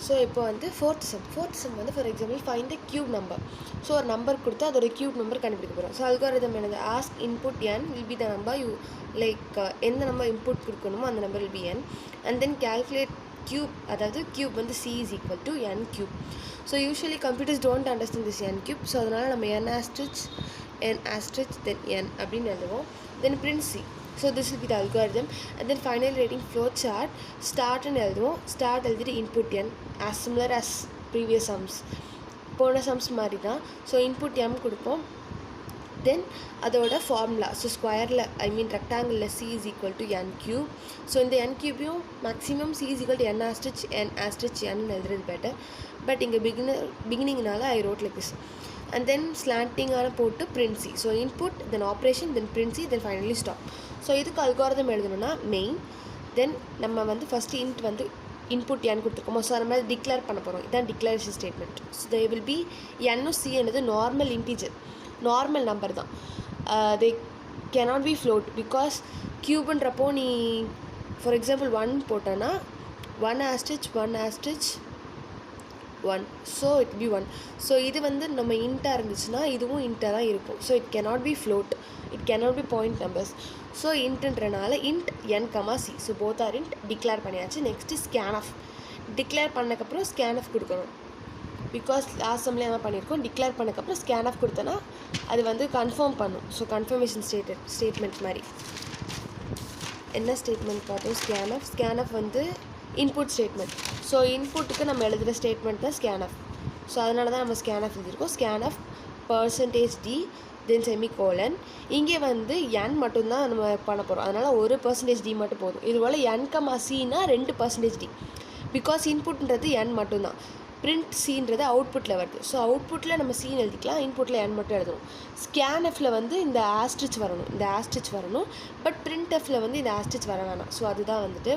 So இப்போ வந்து fourth some வந்து for example find the cube number. So ஒரு நம்பர் கொடுத்து அதோட கியூப் நம்பர் கண்டுபிடிக்க போகிறோம். ஸோ அல்காரிதம் என்னது, ask input n will be the number you like எந்த நம்பர் இன்புட் கொடுக்கணுமோ அந்த number will be n and then calculate cube, அதாவது cube வந்து c is equal to n cube. So usually computers don't understand this n cube. So அதனால் நம்ம n asterisk then n அப்படின்னு எழுதுவோம். then print c. So this will be the algorithm and then finally writing flow chart. Start and எழுதுவோம். Start எழுதிட்டு input n as similar as previous sums, போன sums மாதிரி தான். So input m கொடுப்போம். Then அதோட formula, so ஸ்கொயரில் ரெக்டாங்கிளில் c is equal to n cube. So இந்த n cube-யும் maximum c is equal to n asterisk n எழுதுறது பெட்டர். பட் இங்கே பிகினிங்னால I wrote like this. and then slanting-ஆன போட்டு print c. So input then operation then print c then finally stop. So இதுக்கு algorithm எழுதணும்னா main, then நம்ம வந்து first int வந்து இன்புட் n கொடுத்துருக்கோமோ, ஸோ நம்ம டிக்ளேர் பண்ண போகிறோம். இதுதான் declaration statement. So they will be n c என்னது நார்மல் இன்டீஜர், நார்மல் நம்பர் தான். They cannot be float because க்யூப்ன்றப்போ நீ ஃபார் எக்ஸாம்பிள் 1 போட்டோன்னா 1 asterisk 1, so it be 1. So இது வந்து நம்ம இன்ட்டாக இருந்துச்சுன்னா இதுவும் இன்ட்டாக தான் இருக்கும். So it cannot be float, it cannot be point numbers. So இன்ட்ன்றனால int n, c. So both are int declare பண்ணியாச்சு. Next scanf. டிக்ளேர் பண்ணக்கப்புறம் ஸ்கேன்ஆஃப் கொடுக்கணும் பிகாஸ் லாஸ்ட் சம்லேயே என்ன பண்ணியிருக்கோம், டிக்ளேர் பண்ணக்கப்புறம் ஸ்கேன்ஆஃப் கொடுத்தோன்னா அது வந்து கன்ஃபார்ம் பண்ணும். ஸோ கன்ஃபர்மேஷன் ஸ்டேட்மெண்ட் மாதிரி என்ன ஸ்டேட்மெண்ட் பார்த்தோம், ஸ்கேன்ஆஃப் வந்து இன்புட் ஸ்டேட்மெண்ட். ஸோ இன்புட்டுக்கு நம்ம எழுதுகிற ஸ்டேட்மெண்ட் தான் ஸ்கேன்ஆஃப். ஸோ அதனால தான் நம்ம ஸ்கேன்ஆஃப் எழுதியிருக்கோம். ஸ்கேன்ஆஃப் %d தென் செமிகோலன். இங்கே வந்து n மட்டும்தான் நம்ம பண்ண போகிறோம், அதனால் %d மட்டும் போதும். இதுபோல் n, cனா 2% d பிகாஸ் இன்புட்ன்றது n மட்டும்தான். பிரிண்ட் சின்றது அவுட்புட்டில் வருது. ஸோ அவுட்புட்டில் நம்ம சீன் எழுதிக்கலாம், இன்புட்டில் n மட்டும் எழுதணும். ஸ்கேன்எஃப்பில் வந்து இந்த ஆஸ்ட்ரிச் வரணும், பட் பிரிண்ட் எஃப்பில் வந்து இந்த ஆஸ்ட்ரிச் வர வேணாம். ஸோ அதுதான் வந்துட்டு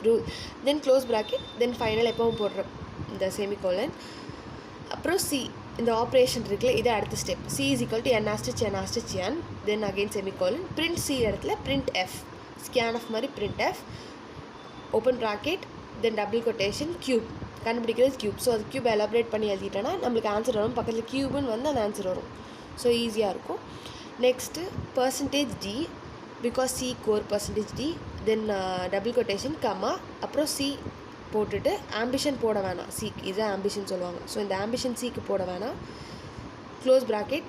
ரூல். தென் க்ளோஸ் ப்ராக்கெட், தென் ஃபைனல் எப்பவும் போடுற இந்த செமிகோலன், அப்புறம் சி. இந்த ஆப்ரேஷன் இருக்குல்ல, இது அடுத்த step. c is equal to n asterisk n then again semicolon. Print C இடத்துல பிரிண்ட் எஃப், ஸ்கேன்எஃப் மாதிரி பிரிண்ட் எஃப், ஓப்பன் ப்ராக்கெட், தென் டபுள் கொட்டேஷன், கியூப். கண்டுபிடிக்கிறது கியூப். ஸோ அது கியூப் எலாபரேட் பண்ணி எழுதிட்டோன்னா நம்மளுக்கு ஆன்சர் வரும். பக்கத்தில் கியூப்னு வந்து அந்த ஆன்சர் வரும். ஸோ ஈஸியாக இருக்கும். நெக்ஸ்ட்டு %d பிகாஸ் c கோர் %d then double quotation comma, அப்புறம் c போட்டுட்டு ஆம்பிஷன் போட வேணாம். சிக்கு இதுதான் ஆம்பிஷன் சொல்லுவாங்க. ஸோ இந்த ஆம்பிஷன் சிக்கு போட வேணாம். க்ளோஸ் ப்ராக்கெட்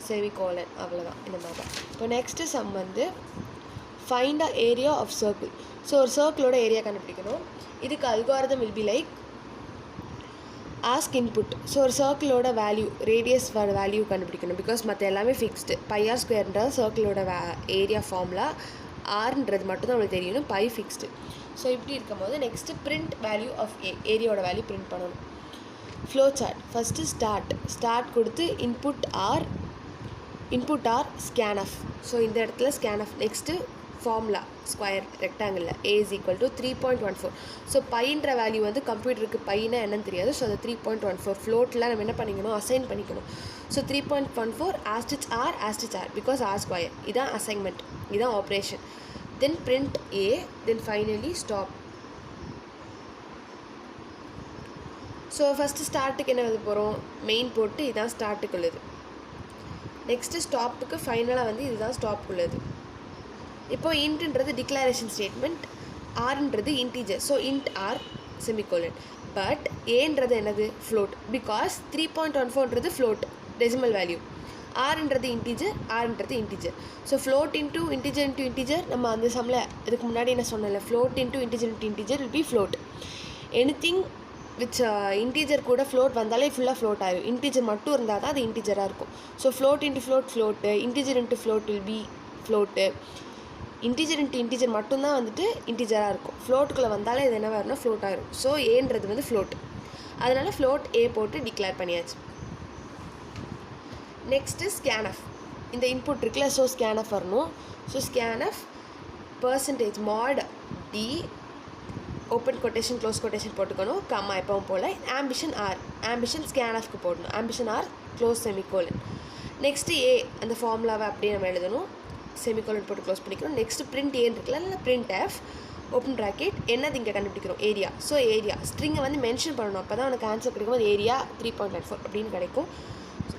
செமிகோலன், அவ்வளோதான். இந்த மாதிரி தான். இப்போ நெக்ஸ்ட்டு சம் வந்து find a area of circle. So ஒரு சர்க்கிளோட ஏரியா கண்டுபிடிக்கணும். இதுக்கு algorithm will be like ask input. So ஒரு சர்க்கிளோட வேல்யூ, ரேடியஸ் வேல்யூ கண்டுபிடிக்கணும் பிகாஸ் மற்ற எல்லாமே ஃபிக்ஸ்டு. πr² சர்க்கிளோட ஏரியா ஃபார்முலா, ஆர்ன்றது மட்டும்தான் நம்மளுக்கு தெரியணும், பை ஃபிக்ஸ்டு. ஸோ இப்படி இருக்கும் போது நெக்ஸ்ட்டு பிரிண்ட் வேல்யூ ஆஃப் ஏரியாவோட வேல்யூ பிரிண்ட் பண்ணணும். Flow chart. ஃபஸ்ட்டு ஸ்டார்ட் கொடுத்து இன்புட் ஆர் ஸ்கேன்ஆஃப். ஸோ இந்த இடத்துல ஸ்கேன்ஆஃப். நெக்ஸ்ட்டு ஃபார்முலா ஸ்கொயர் ரெக்டாங்கிளில் a is equal to 3.14. So பைன்ற வேல்யூ வந்து கம்ப்யூட்டருக்கு பைனா என்னன்னு தெரியாது. ஸோ அது 3.14 ஃப்ளோட்டில் நம்ம என்ன பண்ணிக்கணும், அசைன் பண்ணிக்கணும். So 3.14 asterisk r because r square. இதான் அசைன்மெண்ட், இதான் operation. Then print a, then finally stop. So first ஸ்டார்ட்டுக்கு என்ன எழுத போகிறோம், மெயின் போட்டு இதுதான் ஸ்டார்ட்டுக்கு உள்ளது. நெக்ஸ்ட்டு ஸ்டாப்புக்கு ஃபைனலாக வந்து இதுதான் ஸ்டாப்புக்கு உள்ளது. இப்போது இன்ட்ன்றது டிக்ளரேஷன் ஸ்டேட்மெண்ட், ஆர்ன்றது integer. So int r semicolon. But ஏன்றது என்னது, ஃப்ளோட் பிகாஸ் 3.14ன்றது ஃப்ளோட் டெசிமல் வேல்யூ. ஆர்ன்றது integer. So float into integer நம்ம அந்த சம்மில் இதுக்கு முன்னாடி என்ன சொன்னல, float into integer will be float. Anything which integer கூட ஃப்ளோட் வந்தாலே ஃபுல்லாக ஃப்ளோட் ஆகும். இன்டீஜர் மட்டும் இருந்தால் தான் அது இன்டீஜராக இருக்கும். So float into float, integer into float will be float. Integer into integer மட்டும்தான் வந்துட்டு இன்டீஜராக இருக்கும். ஃப்ளோட்டுக்குள்ளே வந்தாலே இது என்ன வரும்னா ஃப்ளோட் ஆகிரும். ஸோ ஏன்றது வந்து ஃப்ளோட், அதனால் ஃப்ளோட் ஏ போட்டு டிக்ளேர் பண்ணியாச்சு. Next scanf. இந்த இன்புட் இருக்குல்ல, ஸோ ஸ்கேன்எஃப் வரணும். So scanf %mod d open quotation close quotation போட்டுக்கணும், கம்மா எப்பவும் போல். ஆம்பிஷன் ஸ்கேன்எஃப்க்கு போடணும், ampersand r close semicolon. Next a, அந்த ஃபார்முலாவை அப்படியே நம்ம எழுதணும், செமிகோலன் போட்டு க்ளோஸ் பண்ணிக்கணும். நெக்ஸ்ட்டு பிரிண்ட் ஏன்னு இருக்குல்ல, இல்லை பிரிண்ட் எஃப் ஓப்பன் ப்ராக்கெட் என்னது இங்கே கண்டுபிடிக்கிறோம் ஏரியா. ஸோ ஏரியா ஸ்ட்ரிங்கை வந்து மென்ஷன் பண்ணணும், அப்போ தான் உனக்கு ஆன்சர் கிடைக்கும். அது ஏரியா 3.94 அப்படின்னு கிடைக்கும்.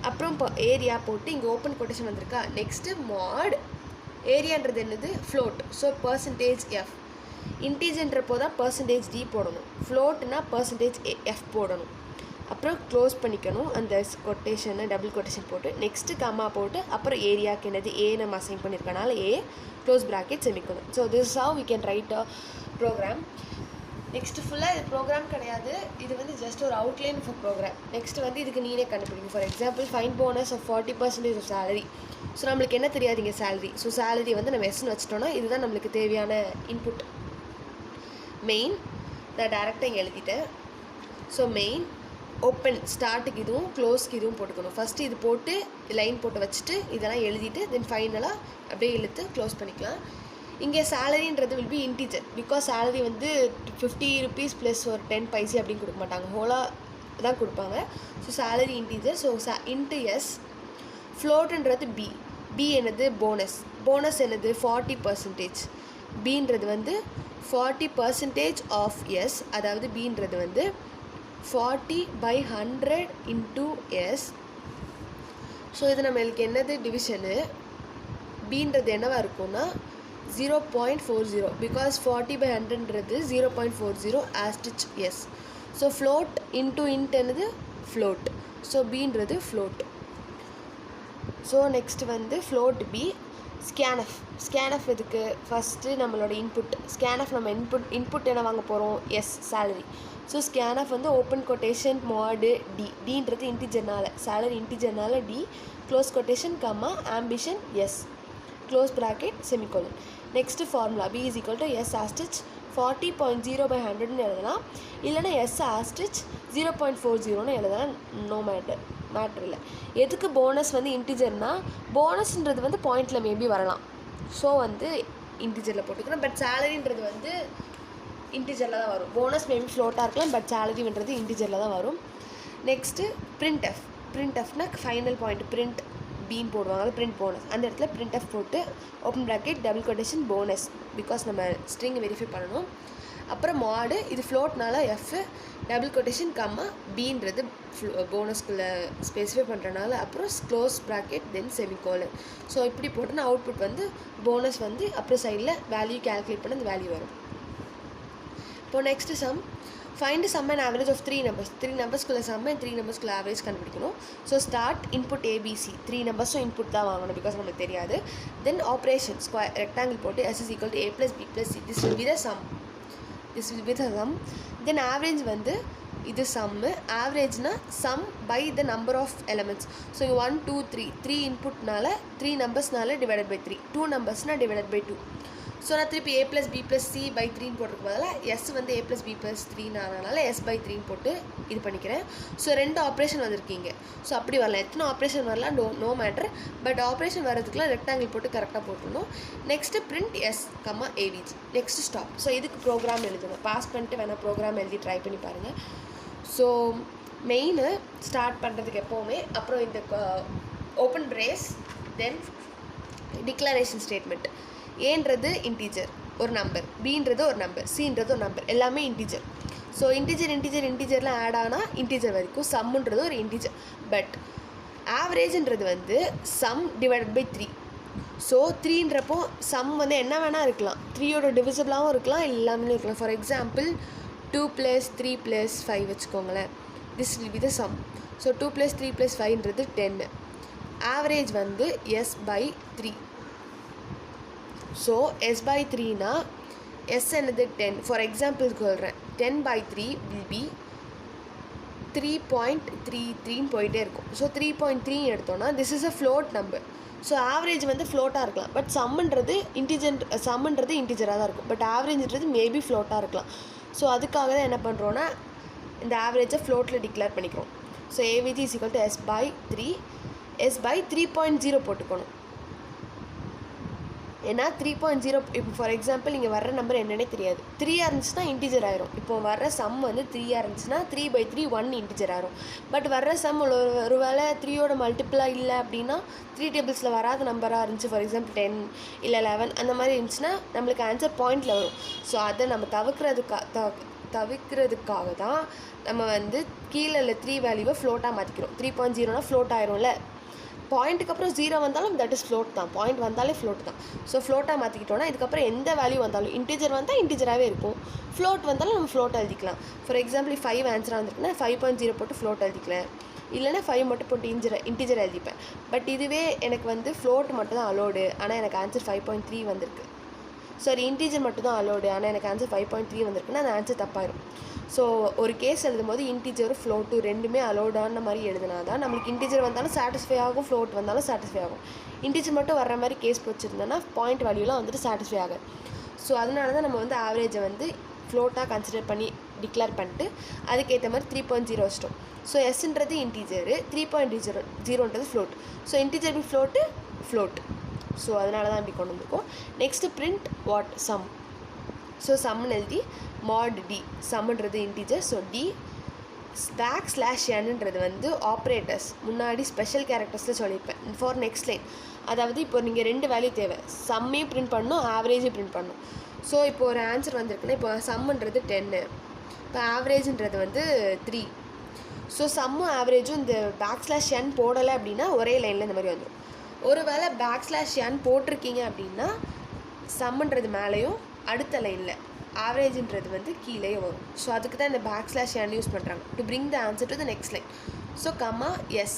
அப்புறம் இப்போ ஏரியா போட்டு இங்கே ஓப்பன் கொட்டேஷன் வந்திருக்கா. நெக்ஸ்ட்டு மாட் ஏரியான்றது என்னது ஃப்ளோட். ஸோ %f இன்டீஜர்ன்றப்போ தான் %d போடணும், ஃப்ளோட்னா %f போடணும். அப்புறம் க்ளோஸ் பண்ணிக்கணும் அந்த கொட்டேஷனை, டபுள் கொட்டேஷன் போட்டு நெக்ஸ்ட்டு கம்மா போட்டு அப்புறம் ஏரியாவுக்கு என்னது ஏ நம்ம அசைன் பண்ணியிருக்கனால ஏ க்ளோஸ் ப்ராக்கெட் செமிக்கணும். So this is how we can write a program. Next ஃபுல்லாக இது ப்ரோக்ராம் கிடையாது, இது வந்து ஜஸ்ட் ஒரு அவுட்லைன் ஃபார் ப்ரோக்ராம். நெக்ஸ்ட்டு வந்து இதுக்கு நீனே கண்டுபிடிக்கும். For example find bonus of 40% of salary. So நம்மளுக்கு என்ன தெரியாது இங்கே சேலரி. ஸோ சேலரி வந்து நம்ம எஸ்ன்னு வச்சிட்டோன்னா இதுதான் நம்மளுக்கு தேவையான இன்புட். மெயின் நான் டேரெக்டாக இங்கே எழுதிட்டேன். ஸோ மெயின் ஓப்பன் ஸ்டார்ட்டுக்கு இதுவும் க்ளோஸ்க்கு இதுவும் போட்டுக்கணும். ஃபஸ்ட்டு இது போட்டு லைன் போட்டு வச்சுட்டு இதெல்லாம் எழுதிட்டு தென் ஃபைனலாக அப்படியே இழுத்து க்ளோஸ் பண்ணிக்கலாம். இங்கே சேலரின்றது will be integer, because salary வந்து 50 rupees ப்ளஸ் ஒரு 10 paise அப்படின்னு கொடுக்க மாட்டாங்க, ஹோலாக தான் கொடுப்பாங்க. So salary integer. So int s. ஃப்ளோட்டுன்றது பி. பி என்னது போனஸ். போனஸ் என்னது 40%. பின்றது வந்து 40% ஆஃப் எஸ், அதாவது பின்றது வந்து 40/100 into S. ஸோ இது நம்மளுக்கு என்னது டிவிஷனு. பின்றது என்னவாக இருக்கும்னா 0.40, பிகாஸ் 40/100ன்றது 0.40 asterisk s. So float into int என்னது ஃப்ளோட். ஸோ பின்றது ஃப்ளோட். ஸோ நெக்ஸ்ட் வந்து ஃப்ளோட் பி. ஸ்கேன்எஃப். ஸ்கேன்எஃப் இதுக்கு ஃபஸ்ட்டு நம்மளோட இன்புட். ஸ்கேன்எஃப் நம்ம இன்புட் என்ன வாங்க போகிறோம், எஸ் சேலரி. ஸோ ஸ்கேன்எஃப் வந்து ஓப்பன் கொட்டேஷன் மாடு டி. டின்றது இன்டிஜர்னால, சேலரி இன்டிஜர்னால d, close quotation comma ampersand s, close bracket semicolon. Next formula b is equal to s asterisk 40.0/100ன்னு எழுதலாம், இல்லைனா எஸ் ஆஸ்டிச் 0.40ன்னு எழுதலாம். நோ மேட்ரு இல்லை. எதுக்கு போனஸ் வந்து இன்டிஜர்னால் போனஸ்ன்றது வந்து பாயிண்டில் மேபி வரலாம், ஸோ வந்து இன்டிஜரில் போட்டுக்கிறோம். பட் சேலரின்றது வந்து இன்டிஜரில் தான் வரும். போனஸ் மேபி ஃப்ளோட்டாக இருக்கலாம், பட் சேலரின்றது இன்டிஜரில் தான் வரும். Next printf. printfனா ஃபைனல் பாயிண்ட் பிரிண்ட் பீன் போடுவாங்க, பிரிண்ட் போனஸ். அந்த இடத்துல printf போட்டு open bracket double quotation bonus, because நம்ம ஸ்ட்ரிங் வெரிஃபை பண்ணணும். அப்புறம் மாடு இது ஃப்ளோட்னால எஃப் டபுள் கொட்டேஷன் கம்மா பீன்றது போனஸ்குள்ளே ஸ்பெசிஃபை பண்ணுறனால அப்புறம் close bracket then semicolon. So இப்படி போட்டோன்னா அவுட்புட் வந்து போனஸ் வந்து அப்புறம் சைடில் வேல்யூ கேல்குலேட் பண்ண அந்த வேல்யூ வரும். இப்போது next sum. Find sum and average of 3 numbers. 3 நம்பர்ஸ்குள்ளே சம் அண்ட் 3 நம்பர்ஸ்குள்ளே ஆவரேஜ் கண்டுபிடிக்கணும். So start input a b c. 3 நம்பர்ஸும் இன்புட் தான் வாங்கணும், பிகாஸ் நமக்கு தெரியாது. தென் ஆப்ரேஷன் ஸ்கொயர் ரெக்டாங்கிள் போட்டு s is equal to a + b + c. This will be the sum. Then average வந்து இது சம்மு. ஆவரேஜ்னா sum by the number of elements. So 1 2 3 3 இன்புட்னால 3 நம்பர்ஸ்னால டிவைடட் பை 3, 2 நம்பர்ஸ்னால் டிவைடட் பை 2. ஸோ நான் திருப்பி a + b + c by 3ன்னு போட்டிருக்க பதிலாக S வந்து a + b + 3 ஆனதுனால s by 3ன்னு போட்டு இது பண்ணிக்கிறேன். ஸோ 2 ஆப்ரேஷன் வந்திருக்கீங்க. ஸோ அப்படி வரலாம், எத்தனை ஆப்ரேஷன் வரலாம் நோ மேட்ரு, பட் ஆப்ரேஷன் வரதுக்குலாம் ரெக்டாங்கிள் போட்டு கரெக்டாக போட்டுருணும். Next print s comma a v g. Next stop. So இதுக்கு ப்ரோக்ராம் எழுதணும். பாஸ் பண்ணிட்டு வேணால் ப்ரோக்ராம் எழுதி ட்ரை பண்ணி பாருங்கள். ஸோ மெயின் ஸ்டார்ட் பண்ணுறதுக்கு எப்போவுமே அப்புறம் இந்த open brace then declaration statement. ஏன்றது இன்டீஜர் ஒரு நம்பர், பின்றது ஒரு நம்பர், சின்றது ஒரு நம்பர், எல்லாமே இன்டீஜர். ஸோ இன்டீஜர்லாம் ஆட் ஆனால் இன்டீஜர் வரைக்கும். சம்முன்றது ஒரு இன்டீஜர். பட் ஆவரேஜ்ன்றது வந்து சம் டிவைடட் பை 3. ஸோ 3ன்றப்போ சம் வந்து என்ன வேணால் இருக்கலாம், 3யோட டிவிசிபிளாகவும் இருக்கலாம், எல்லாமே இருக்கலாம். ஃபார் எக்ஸாம்பிள் 2 + 3 + 5 வச்சுக்கோங்களேன். This will be the sum. So 2 + 3 + 5ன்றது 10. ஆவரேஜ் வந்து s by 3. So s by 3னா எஸ் என்னது 10. ஃபார் எக்ஸாம்பிளுக்கு சொல்கிறேன், 10/3 வில் பி 3.33ன்னு போயிட்டே இருக்கும். ஸோ 3.3 எடுத்தோன்னா this is a float number. So average வந்து ஃப்ளோட்டாக இருக்கலாம், பட் சம்முன்றது இன்டிஜராக தான் இருக்கும். பட் ஆவரேஜ்ன்றது மேபி ஃப்ளோட்டாக இருக்கலாம். ஸோ அதுக்காக தான் என்ன பண்ணுறோன்னா இந்த ஆவரேஜை ஃப்ளோட்டில் டிக்ளேர் பண்ணிக்கிறோம். So AVG is equal to S by 3. S by 3.0 போட்டுக்கணும். ஏன்னா 3.0 இப்போ ஃபார் எக்ஸாம்பிள் இங்கே வர்ற நம்பர் என்னன்னே தெரியாது. 3 இருந்துச்சுன்னா இன்டிஜர் ஆயிரும். இப்போ வர்ற சம் வந்து 3 இருந்துச்சுன்னா 3/3 1 இன்டிஜர் ஆயிரும். பட் வர்ற சம் ஒரு வேளை 3யோட மல்டிபிளாக இல்லை அப்படின்னா 3 டேபிள்ஸில் வராத நம்பராக இருந்துச்சு, ஃபார் எக்ஸாம்பிள் 10 இல்லை 11 அந்த மாதிரி இருந்துச்சுன்னா நம்மளுக்கு ஆன்சர் பாயிண்டில் வரும். ஸோ அதை நம்ம தவிர்க்கிறதுக்காக தான் நம்ம வந்து கீழே இல்லை 3 வேல்யூவை ஃப்ளோட்டாக மாற்றிக்கிறோம். 3.0னா ஃப்ளோட் ஆயிரும்ல, பாயிண்ட்டுக்கு அப்புறம் 0 வந்தாலும் தட் இஸ் ஃப்ளோட் தான், பாயிண்ட் வந்தாலே ஃப்ளோட் தான். ஸோ ஃப்ளோட்டாக மாற்றிக்கிட்டோன்னா இதுக்கப்புறம் எந்த வேல்யூ வந்தாலும் இன்டிஜர் வந்தால் இன்டிஜராகவே இருக்கும், ஃப்ளோட் வந்தாலும் நம்ம ஃப்ளோட் எழுதிக்கலாம். ஃபார் எக்ஸாம்பிள் 5 ஆன்சராக வந்துருக்குன்னா 5.0 போட்டு ஃப்ளோட் எழுதிக்கலாம், இல்லைனா 5 மட்டும் போட்டு இன்டிஜர் எழுதிப்பேன். பட் இதுவே எனக்கு வந்து ஃப்ளோட் மட்டும் தான் அலோடு, ஆனால் எனக்கு ஆன்சர் 5.3 வந்திருக்கு. சாரி, இன்டிஜர் மட்டும் தான் அலோடு, ஆனால் எனக்கு ஆன்சர் 5.3 வந்திருக்குன்னா அந்த ஆன்சர் தப்பாயிரும். ஸோ ஒரு கேஸ் எழுதும் போது இன்டிஜரும் ஃப்ளோட்டு ரெண்டுமே அலோடான மாதிரி எழுதுனா தான் நம்மளுக்கு இன்டிஜர் வந்தாலும் சாட்டிஸ்ஃபை ஆகும், ஃப்ளோட் வந்தாலும் சாட்டிஸ்ஃபை ஆகும். இன்டிஜர் மட்டும் வர்ற மாதிரி கேஸ் வச்சுருந்தோன்னா பாயிண்ட் வேல்யூலாம் வந்துட்டு சாட்டிஸ்ஃபை ஆகும். ஸோ அதனால தான் நம்ம வந்து ஆவரேஜை வந்து ஃப்ளோட்டாக கன்சிடர் பண்ணி டிக்ளேர் பண்ணிட்டு அதுக்கேற்ற மாதிரி 3.0 வச்சிட்டோம். ஸோ எஸ்ன்றது இன்டிஜரு, 3.0ன்றது float. So integer by float. So அதனால தான் இப்படி கொண்டு வந்துருக்கோம். Next print what sum. So சம்னு எழுதி mod d, சம்ன்றது இன்டிஜர். ஸோ d \n வந்து ஆப்ரேட்டர்ஸ் முன்னாடி ஸ்பெஷல் கேரக்டர்ஸில் சொல்லியிருப்பேன் ஃபார் நெக்ஸ்ட் லைன். அதாவது இப்போ நீங்கள் 2 வேல்யூ தேவை, சம்மையும் பிரிண்ட் பண்ணணும், ஆவரேஜும் பிரிண்ட் பண்ணணும். ஸோ இப்போ ஒரு ஆன்சர் வந்திருக்குன்னா இப்போ சம்ன்றது 10, இப்போ ஆவரேஜ்ன்றது வந்து 3. ஸோ சம்மும் ஆவரேஜும் இந்த \n போடலை அப்படின்னா ஒரே லைனில் இந்த மாதிரி வந்துடும். ஒரு வேளை \n போட்டிருக்கீங்க அப்படின்னா சம்ன்றது மேலேயும் அடுத்த லைனில் ஆவரேஜ்ன்றது வந்து கீழே வரும். ஸோ அதுக்கு தான் இந்த \n யூஸ் பண்ணுறாங்க to bring the answer to the next line. So comma S.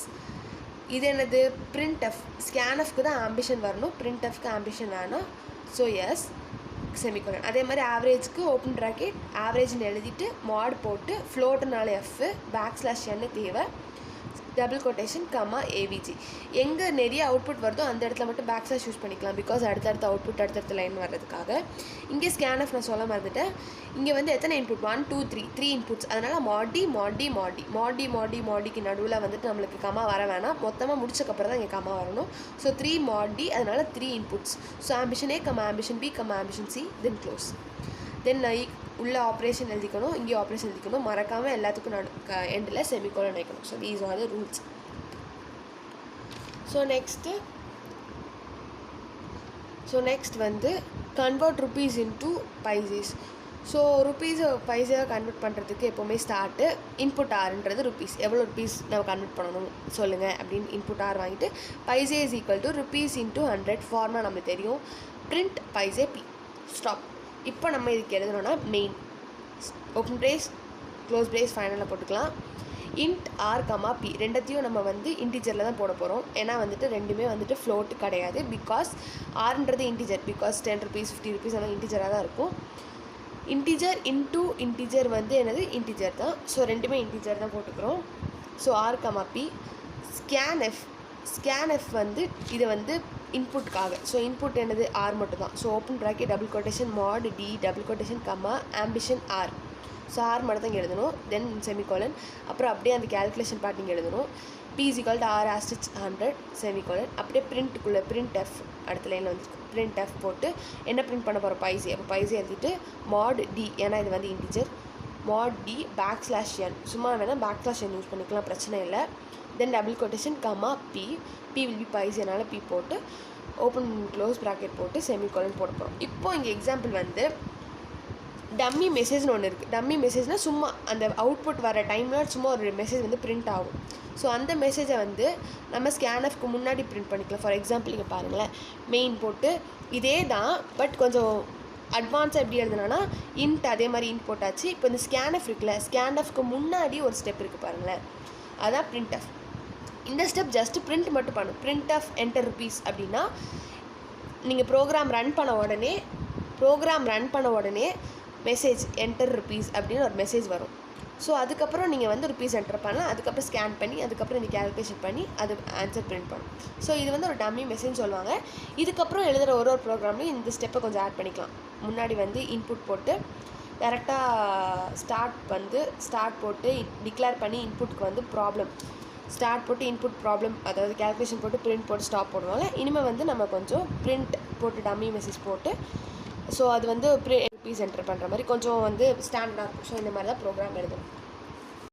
இது என்னது printf. scanfக்கு தான் ஆம்பிஷன் வரணும், printfக்கு ஆம்பிஷன் வேணும். So S semicolon. அதே மாதிரி ஆவரேஜ்க்கு ஓப்பன் ப்ராக்கெட் ஆவரேஜ்னு எழுதிட்டு மாட் போட்டு ஃப்ளோட்டுனால எஃப் \n தேவை டபுள் கொட்டேஷன் கம்மா ஏவிஜி. எங்கே நிறைய அவுட்புட் வருதோ அந்த இடத்துல மட்டும் \n யூஸ் பண்ணிக்கலாம், பிகாஸ் அடுத்தடுத்த அவுட்புட் அடுத்தடுத்த லைன் வர்றதுக்காக. இங்கே scanf நான் சொல்ல மறந்துட்டேன். இங்கே வந்து எத்தனை இன்புட் 1 2 3 இன்புட்ஸ், அதனால் மாடிக்கு நடுவில் வந்துட்டு நம்மளுக்கு கம்மா வர வேணாம், மொத்தமாக முடிச்சக்கப்புறம் தான் இங்கே கம்மா வரணும். ஸோ 3 mod d, அதனால் 3 இன்புட்ஸ். ஸோ ஆம்பிஷன் ஏ கம்மா ambition B comma ambition C தென் க்ளோஸ். தென் உள்ள ஆப்ரேஷன் எழுதிக்கணும், இங்கே ஆப்ரேஷன் எழுதிக்கணும், மறக்காமல் எல்லாத்துக்கும் எண்டில் செமிகோலன் வைக்கணும். So these are the rules. So next வந்து convert rupees into paises. So ருபீஸை பைசேவாக கன்வெர்ட் பண்ணுறதுக்கு எப்போவுமே ஸ்டார்ட்டு இன்புட் ஆர்ன்றது ருபீஸ், எவ்வளோ ருபீஸ் நம்ம கன்வெர்ட் பண்ணணும் சொல்லுங்கள் அப்படின்னு இன்புட் ஆர் வாங்கிட்டு paise is equal to rupees into 100 formula நம்மளுக்கு தெரியும். Print paise p stop. இப்போ நம்ம இதுக்கு எழுதணும்னா main open brace close brace ஃபைனலில் போட்டுக்கலாம். இன்ட் ஆர் கமா பி ரெண்டத்தையும் நம்ம வந்து இன்டிஜரில் தான் போட போகிறோம். ஏன்னா வந்துட்டு ரெண்டுமே வந்துட்டு ஃப்ளோட்டு கிடையாது, because ஆர்ன்றது integer, because 10 rupees 50 rupees அதெல்லாம் இன்டிஜராக தான் இருக்கும். இன்டிஜர் இன்டூ இன்டிஜர் வந்து என்னது இன்டிஜர் தான். ஸோ ரெண்டுமே இன்டிஜர் தான் போட்டுக்கிறோம். So r comma p. Scanf வந்து இது வந்து இன்புட்காக. ஸோ இன்புட் என்னது ஆர் மட்டும் தான். So open bracket double quotation mod d double quotation comma ampersand r. So r மட்டும் தான் இங்கே எழுதணும், தென் செமிகோலன். அப்புறம் அப்படியே அந்த கேல்குலேஷன் பார்ட் இங்கே எழுதணும். P is equal to R asterisk 100 semicolon. அப்படியே பிரிண்ட்டுக்குள்ளே பிரிண்ட் எஃப் அடுத்த லைனில் வந்து பிரிண்ட் எஃப் போட்டு என்ன பிரிண்ட் பண்ண போகிறோம் பைசே. அப்போ பைசே எழுதிட்டு மாட் டி, ஏன்னா இது வந்து இன்டிஜர், மாட் டி \n சும்மா வேணால் \n யூஸ் பண்ணிக்கலாம், பிரச்சனை இல்லை. Then double quotation comma p will be பைசேனால பி போட்டு ஓப்பன் க்ளோஸ் ப்ராக்கெட் போட்டு செமிகோலன் போட போகிறோம். இப்போ இங்கே எக்ஸாம்பிள் வந்து டம்மி மெசேஜ்னு ஒன்று இருக்குது. டம்மி மெசேஜ்னால் சும்மா அந்த அவுட்புட் வர டைமில் சும்மா ஒரு மெசேஜ் வந்து பிரிண்ட் ஆகும். ஸோ அந்த மெசேஜை வந்து நம்ம ஸ்கேன்எஃப்க்கு முன்னாடி பிரிண்ட் பண்ணிக்கலாம். ஃபார் எக்ஸாம்பிள் இங்கே பாருங்களேன், மெயின் போட்டு இதே தான், பட் கொஞ்சம் அட்வான்ஸாக எப்படி எழுதுனா இன்ட் அதே மாதிரி இன்ட் போட்டாச்சு. இப்போ இந்த ஸ்கேன்எஃப் இருக்குல்ல, ஸ்கேன்எஃப்க்கு முன்னாடி ஒரு ஸ்டெப் இருக்குது பாருங்களேன், அதான் பிரிண்ட். இந்த ஸ்டெப் ஜஸ்ட்டு பிரிண்ட் மட்டும் பண்ணும். பிரிண்ட் ஆஃப் என்டர் ருபீஸ் அப்படின்னா நீங்கள் ப்ரோக்ராம் ரன் பண்ண உடனே மெசேஜ் என்டர் ருபீஸ் அப்படின்னு ஒரு மெசேஜ் வரும். ஸோ அதுக்கப்புறம் நீங்கள் வந்து ருபீஸ் என்டர் பண்ணலாம், அதுக்கப்புறம் ஸ்கேன் பண்ணி அதுக்கப்புறம் இந்த கேல்குலேஷன் பண்ணி அது ஆன்சர் பிரிண்ட் பண்ணும். ஸோ இது வந்து ஒரு டம்மி மெசேஜ் சொல்லுவாங்க. இதுக்கப்புறம் எழுதுகிற ஒரு ப்ரோக்ராம்லையும் இந்த ஸ்டெப்பை கொஞ்சம் ஆட் பண்ணிக்கலாம். முன்னாடி வந்து இன்புட் போட்டு டேரெக்டாக ஸ்டார்ட் போட்டு டிக்ளேர் பண்ணி இன்புட்டுக்கு வந்து ப்ராப்ளம் ஸ்டார்ட் போட்டு இன்புட் ப்ராப்ளம் அதாவது கேல்குலேஷன் போட்டு பிரிண்ட் போட்டு ஸ்டாப் போடுவாங்க. இனிமேல் வந்து நம்ம கொஞ்சம் பிரிண்ட் போட்டு டம்மி மெசேஜ் போட்டு ஸோ அது வந்து பீஸ் என்டர் பண்ணுற மாதிரி கொஞ்சம் வந்து ஸ்டாண்டர்டாக இருக்கும். ஸோ இந்த மாதிரி தான் ப்ரோக்ராம் எழுதணும்.